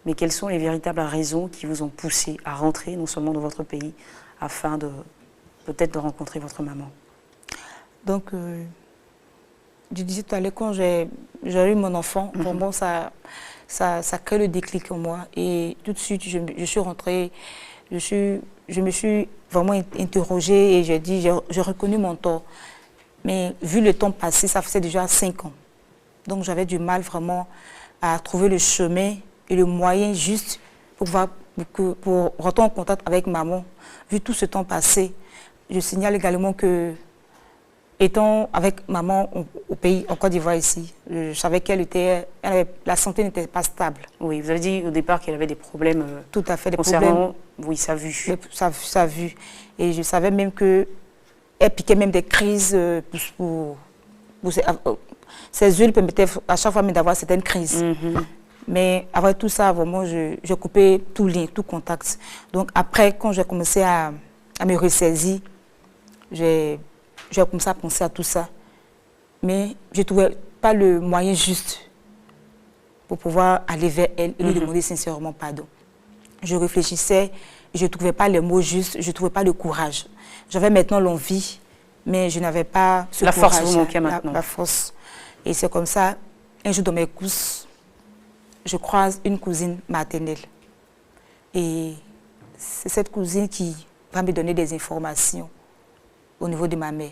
Mais quelles sont les véritables raisons qui vous ont poussé à rentrer non seulement dans votre pays, afin de peut-être de rencontrer votre maman? Donc, je disais tout à l'heure, quand j'ai eu mon enfant, vraiment, ça crée le déclic en moi. Et tout de suite, je suis rentrée, je me suis vraiment interrogée et j'ai reconnu mon tort. Mais vu le temps passé, ça faisait déjà 5 ans. Donc, j'avais du mal vraiment à trouver le chemin et le moyen juste pour rentrer en contact avec maman. Vu tout ce temps passé, je signale également que, étant avec maman au pays, en Côte d'Ivoire ici, je savais la santé n'était pas stable. Oui, vous avez dit au départ qu'elle avait des problèmes tout à fait, des concernant, problèmes, oui, sa vue. Sa vue. Et je savais même qu'elle piquait même des crises ses huiles permettaient à chaque fois d'avoir certaines crises. Mais après tout ça, vraiment, je coupais tout lien, tout contact. Donc après, quand j'ai commencé à me ressaisir, j'ai commencé à penser à tout ça. Mais je ne trouvais pas le moyen juste pour pouvoir aller vers elle et lui demander sincèrement pardon. Je réfléchissais, je ne trouvais pas les mots justes, je ne trouvais pas le courage. J'avais maintenant l'envie, mais je n'avais pas ce courage. La force vous manquait maintenant. La force. Et c'est comme ça, un jour dans mes courses, je croise une cousine maternelle. Et c'est cette cousine qui va me donner des informations au niveau de ma mère.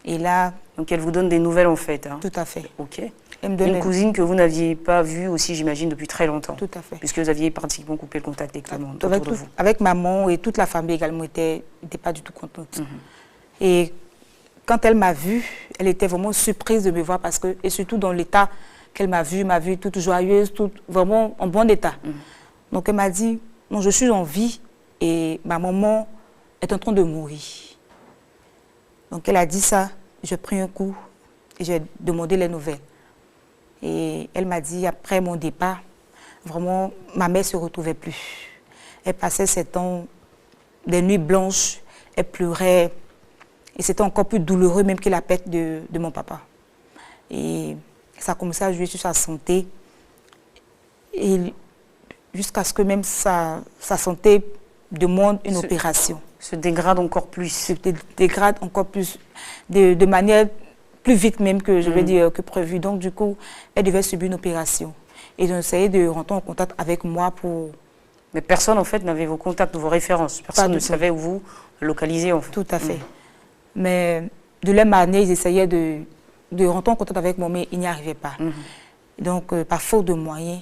Et là... Donc elle vous donne des nouvelles en fait. Hein. Tout à fait. Ok. Une cousine que vous n'aviez pas vue aussi, j'imagine, depuis très longtemps. Tout à fait. Puisque vous aviez pratiquement coupé le contact avec tout le monde autour de vous. Avec maman et toute la famille également n'était pas du tout contente. Et quand elle m'a vue, elle était vraiment surprise de me voir parce que, et surtout dans l'état qu'elle m'a vue toute joyeuse, vraiment en bon état. Donc elle m'a dit, non, je suis en vie et ma maman est en train de mourir. Donc elle a dit ça, j'ai pris un coup et j'ai demandé les nouvelles. Et elle m'a dit, après mon départ, vraiment, ma mère ne se retrouvait plus. Elle passait ses temps, des nuits blanches, elle pleurait. Et c'était encore plus douloureux même que la perte de mon papa. Et ça a commencé à jouer sur sa santé. Et jusqu'à ce que même sa santé demande une opération. Se dégrade encore plus. Se dégrade encore plus, de manière plus vite même que, je vais dire, que prévu. Donc du coup, elle devait subir une opération. Et j'ai essayé de rentrer en contact avec moi pour... Mais personne en fait n'avait vos contacts, vos références. Personne ne savait où vous localiser en fait. Tout à fait. Mais de leur manière, ils essayaient de rentrer en contact avec moi, mais ils n'y arrivaient pas. Donc, par faute de moyens,